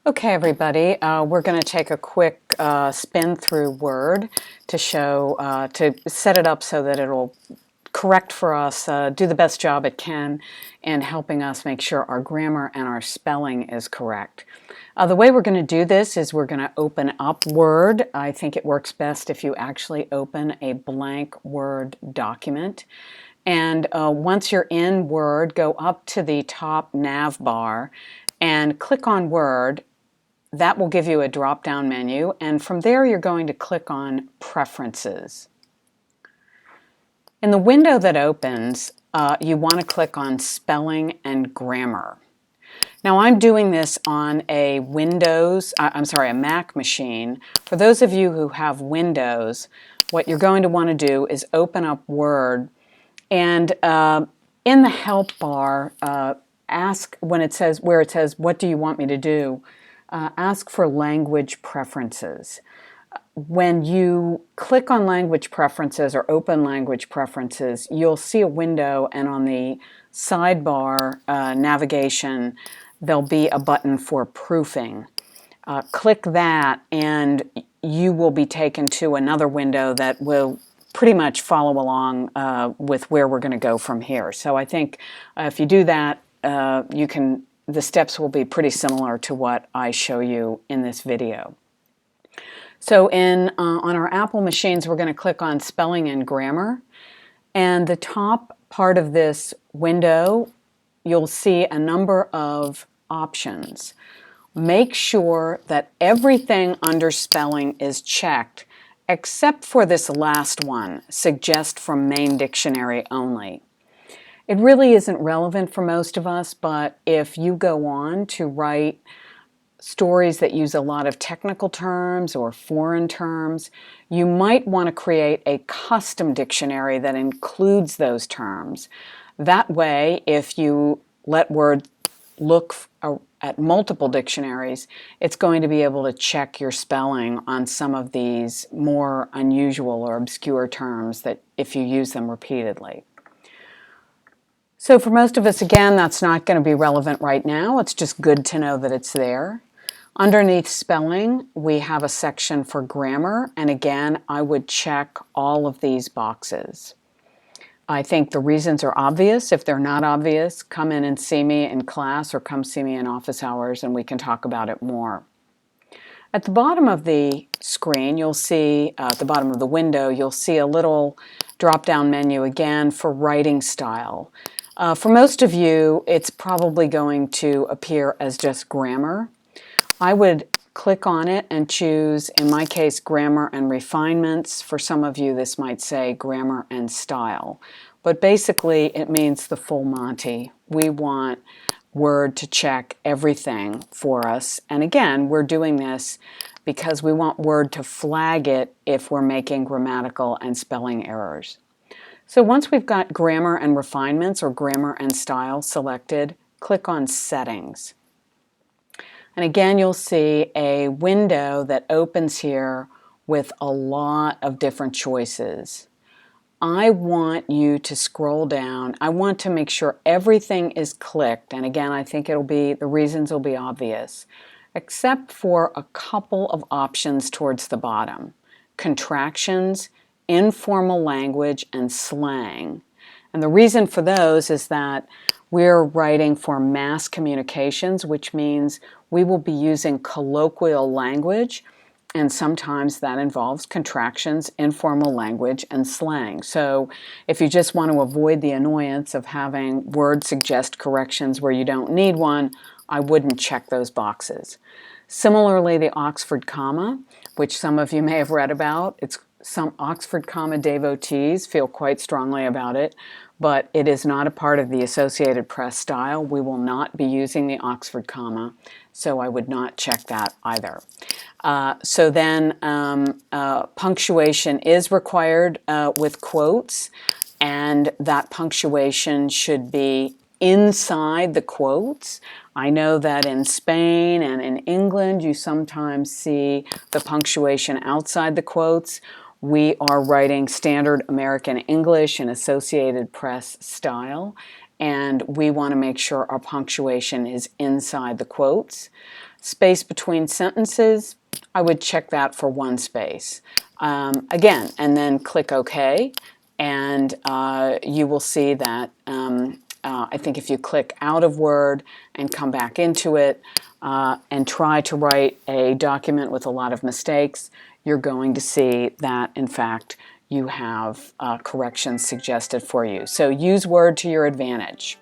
Okay, everybody, we're going to take a quick spin through Word to show, to set it up so that it'll correct for us, do the best job it can in helping us make sure our grammar and our spelling is correct. The way we're going to do this is we're going to open up Word. I think it works best if you actually open a blank Word document. And once you're in Word, go up to the top nav bar and click on Word. That will give you a drop-down menu, and from there you're going to click on Preferences. In the window that opens, you want to click on Spelling and Grammar. Now I'm doing this on a Mac machine. For those of you who have Windows, what you're going to want to do is open up Word, and in the help bar, ask where it says, what do you want me to do? Ask for language preferences. When you click on language preferences or open language preferences, you'll see a window, and on the sidebar navigation, there'll be a button for proofing. Click that and you will be taken to another window that will pretty much follow along with where we're going to go from here. So I think if you do that, the steps will be pretty similar to what I show you in this video. So on our Apple machines, we're going to click on Spelling and Grammar. And the top part of this window, you'll see a number of options. Make sure that everything under spelling is checked, except for this last one, Suggest from Main Dictionary Only. It really isn't relevant for most of us, but if you go on to write stories that use a lot of technical terms or foreign terms, you might want to create a custom dictionary that includes those terms. That way, if you let Word look at multiple dictionaries, it's going to be able to check your spelling on some of these more unusual or obscure terms that if you use them repeatedly. So for most of us, again, that's not going to be relevant right now. It's just good to know that it's there. Underneath spelling, we have a section for grammar, and again, I would check all of these boxes. I think the reasons are obvious. If they're not obvious, come in and see me in class or come see me in office hours and we can talk about it more. At the bottom of the screen, you'll see, at the bottom of the window, you'll see a little drop-down menu again for writing style. For most of you, it's probably going to appear as just grammar. I would click on it and choose, in my case, Grammar and Refinements. For some of you, this might say Grammar and Style. But basically, it means the full Monty. We want Word to check everything for us. And again, we're doing this because we want Word to flag it if we're making grammatical and spelling errors. So once we've got Grammar and Refinements or Grammar and Style selected, click on Settings. And again, you'll see a window that opens here with a lot of different choices. I want you to scroll down. I want to make sure everything is clicked. And again, I think the reasons will be obvious, except for a couple of options towards the bottom. Contractions, informal language, and slang. And the reason for those is that we're writing for mass communications, which means we will be using colloquial language, and sometimes that involves contractions, informal language, and slang. So if you just want to avoid the annoyance of having Word suggest corrections where you don't need one, I wouldn't check those boxes. Similarly, the Oxford comma, which some of you may have read about, some Oxford comma devotees feel quite strongly about it, but it is not a part of the Associated Press style. We will not be using the Oxford comma, so I would not check that either. So then punctuation is required with quotes, and that punctuation should be inside the quotes. I know that in Spain and in England, you sometimes see the punctuation outside the quotes. We are writing standard American English in Associated Press style, and we want to make sure our punctuation is inside the quotes. Space between sentences, I would check that for 1 space. Again, and then click OK, and you will see that I think if you click out of Word and come back into it and try to write a document with a lot of mistakes, you're going to see that, in fact, you have corrections suggested for you. So use Word to your advantage.